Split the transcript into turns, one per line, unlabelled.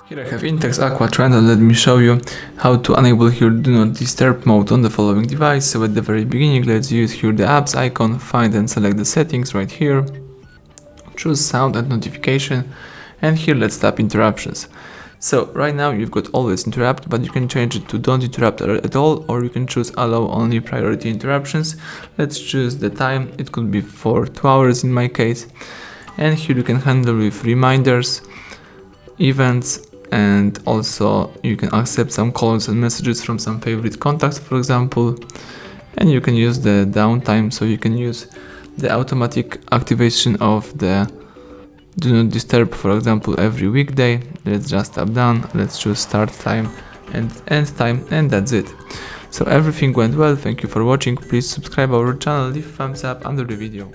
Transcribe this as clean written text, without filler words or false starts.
Here I have INTEX Aqua Trend, and let me show you how to enable here Do Not Disturb mode on the following device. So at the very beginning, let's use here the apps icon, find and select the settings right here, choose sound and notification, and here let's tap interruptions. So right now you've got always interrupt, but you can change it to don't interrupt at all, or you can choose allow only priority interruptions. Let's choose the time, it could be for 2 hours in my case, and here you can handle with reminders, events, and also you can accept some calls and messages from some favorite contacts, for example, and you can use the downtime, so you can use the automatic activation of the Do Not Disturb, for example, every weekday. Let's just tap done, let's choose start time and end time, and that's it. So everything went well, thank you for watching, please subscribe our channel, leave a thumbs up under the video.